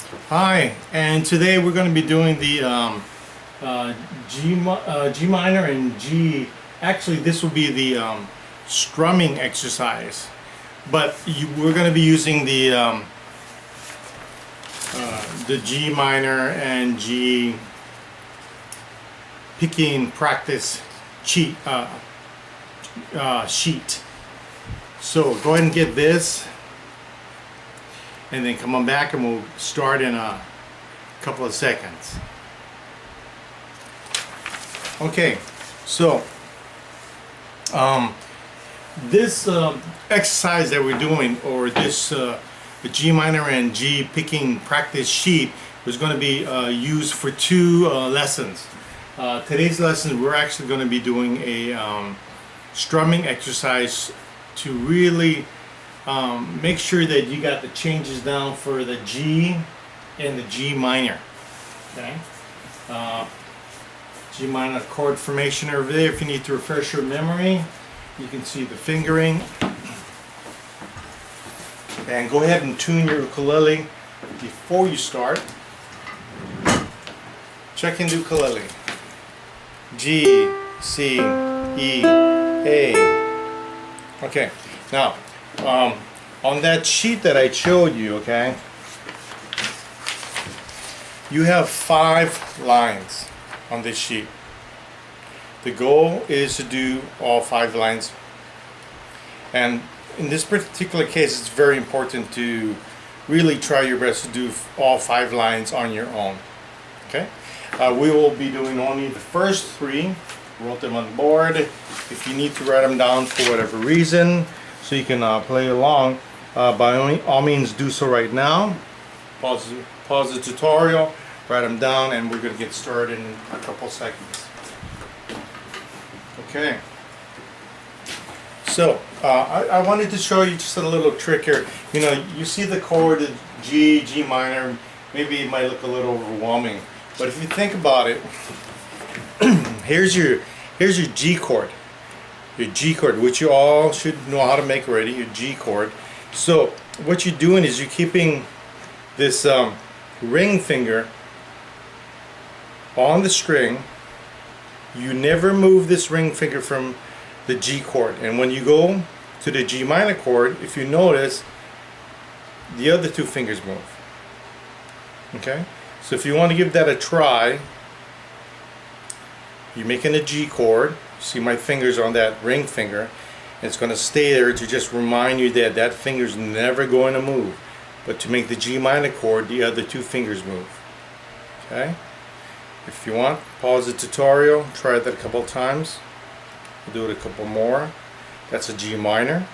Hi, and today we're going to be doing the G minor and G. Actually, this will be the strumming exercise, but we're going to be using the G minor and G picking practice sheet. So go ahead and get this, and then come on back and we'll start in a couple of seconds. Okay, so this exercise that we're doing, or this G minor and G picking practice sheet, is going to be used for two lessons. Today's lesson, we're actually going to be doing a strumming exercise to really make sure that you got the changes down for the G and the G minor. Okay, G minor chord formation over there. If you need to refresh your memory, you can see the fingering. And go ahead and tune your ukulele before you start. Check in the ukulele. G, C, E, A. Okay, now on that sheet that I showed you, okay, you have 5 lines on this sheet. The goal is to do all 5 lines, and in this particular case it's very important to really try your best to do all 5 lines on your own. Okay, we will be doing only the first 3. Wrote them on the board. If you need to write them down for whatever reason so you can play along, by all means do so right now. Pause the tutorial, write them down, and we're going to get started in a couple seconds. Okay, so I wanted to show you just a little trick here. You know, you see the chord G, G minor, maybe it might look a little overwhelming, but if you think about it, here's your G chord. Your G chord, which you all should know how to make already, your G chord. So what you're doing is you're keeping this ring finger on the string. You never move this ring finger from the G chord. And when you go to the G minor chord, if you notice, the other 2 fingers move. Okay? So if you want to give that a try, you're making a G chord. See my fingers on that ring finger. It's going to stay there to just remind you that that finger's never going to move. But to make the G minor chord, the other 2 fingers move. Okay? If you want, pause the tutorial, try that a couple times. We'll do it a couple more. That's a G minor.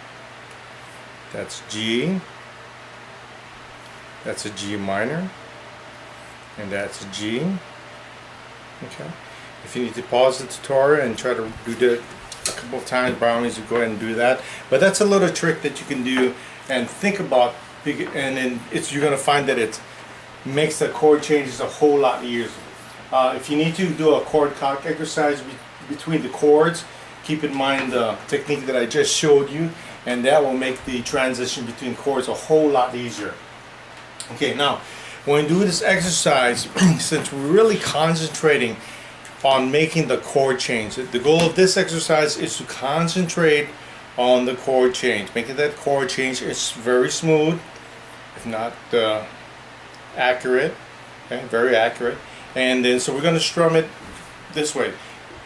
That's G. That's a G minor. And that's a G. Okay. If you need to pause the tutorial and try to do that a couple of times, by all means, go ahead and do that. But that's a little trick that you can do and think about, and then you're going to find that it makes the chord changes a whole lot easier. If you need to do a chord count exercise between the chords, keep in mind the technique that I just showed you, and that will make the transition between chords a whole lot easier. Okay, now when you do this exercise, since we're really concentrating on making the chord change, the goal of this exercise is to concentrate on the chord change, making that chord change is very smooth, if not accurate. Okay, very accurate. And then so we're going to strum it this way,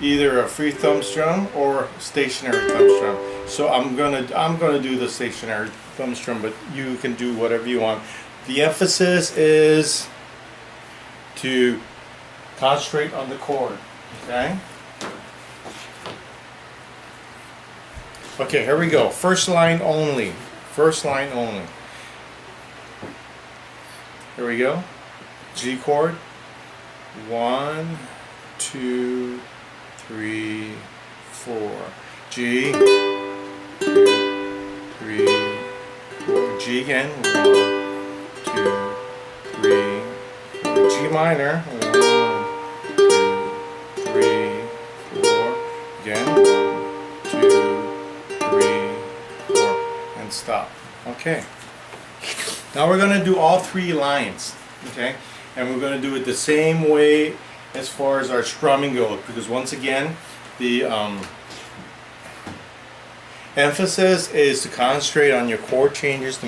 either a free thumb strum or stationary thumb strum. So I'm gonna do the stationary thumb strum, but you can do whatever you want. The emphasis is to concentrate on the chord. Okay. Okay, here we go. First line only. First line only. Here we go. G chord. 1, 2, 3, 4. G. 2, 3, 4. G again. 1, 2, 3, 4. G minor. 1, 2, 3, 4. Again. 1, 2, 3, 4. And stop. Okay. Now we're going to do all 3 lines. Okay, and we're going to do it the same way as far as our strumming goes, because once again, the emphasis is to concentrate on your chord changes, to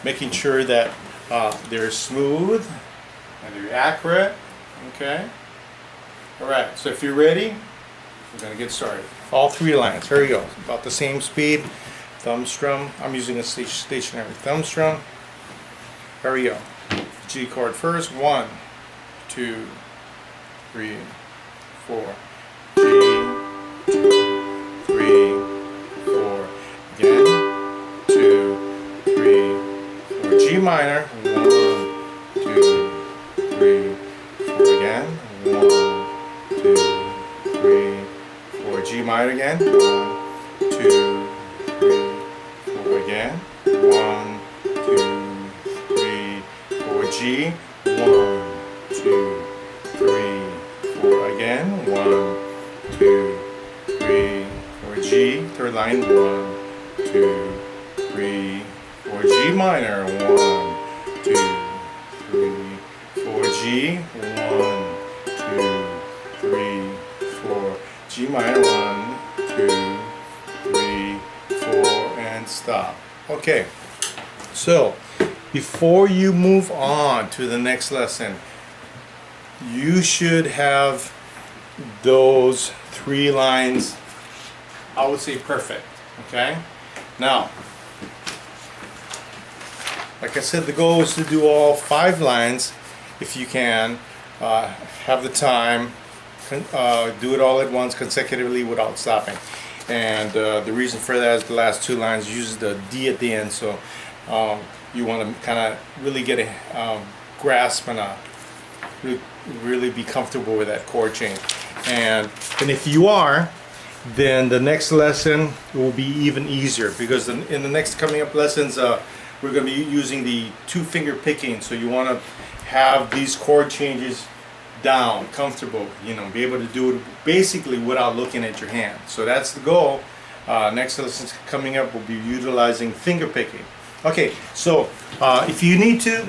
making sure that they're smooth and they're accurate. Okay. All right. So if you're ready, we're going to get started. All 3 lines. Here we go. About the same speed. Thumb strum. I'm using a stationary thumb strum. Here we go. G chord first. 1, 2, 3, 4. G, 2, 3, 4. Again. 2, 3, 4. G minor. 1, 2, 3, 4. Again. 1, 2, 3, 4. G minor again. 1, 2, 3, 4. Again. 1, 2, 3, 4. G. 1, 2, 3, 4. Again. 1, 2, 3, 4. G. Third line. 1, 2, 3, 4. G minor. 1, 2, 3, 4. G. 1, 2, 3, 4. G minor. 1, 2, 3, 4, and stop. Okay, so before you move on to the next lesson, you should have those 3 lines, I would say, perfect. Okay, now, like I said, the goal is to do all 5 lines if you can. Have the time, do it all at once consecutively without stopping. And the reason for that is the last 2 lines use the D at the end, so you want to kind of really get a grasp and really be comfortable with that chord change. And if you are, then the next lesson will be even easier, because in the next coming up lessons we're going to be using the 2-finger picking, so you want to have these chord changes down, comfortable, you know, be able to do it basically without looking at your hand. So that's the goal. Next lessons coming up will be utilizing finger picking. Okay, so if you need to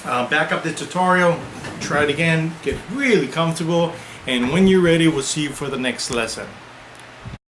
back up the tutorial, try it again, get really comfortable, and when you're ready, we'll see you for the next lesson.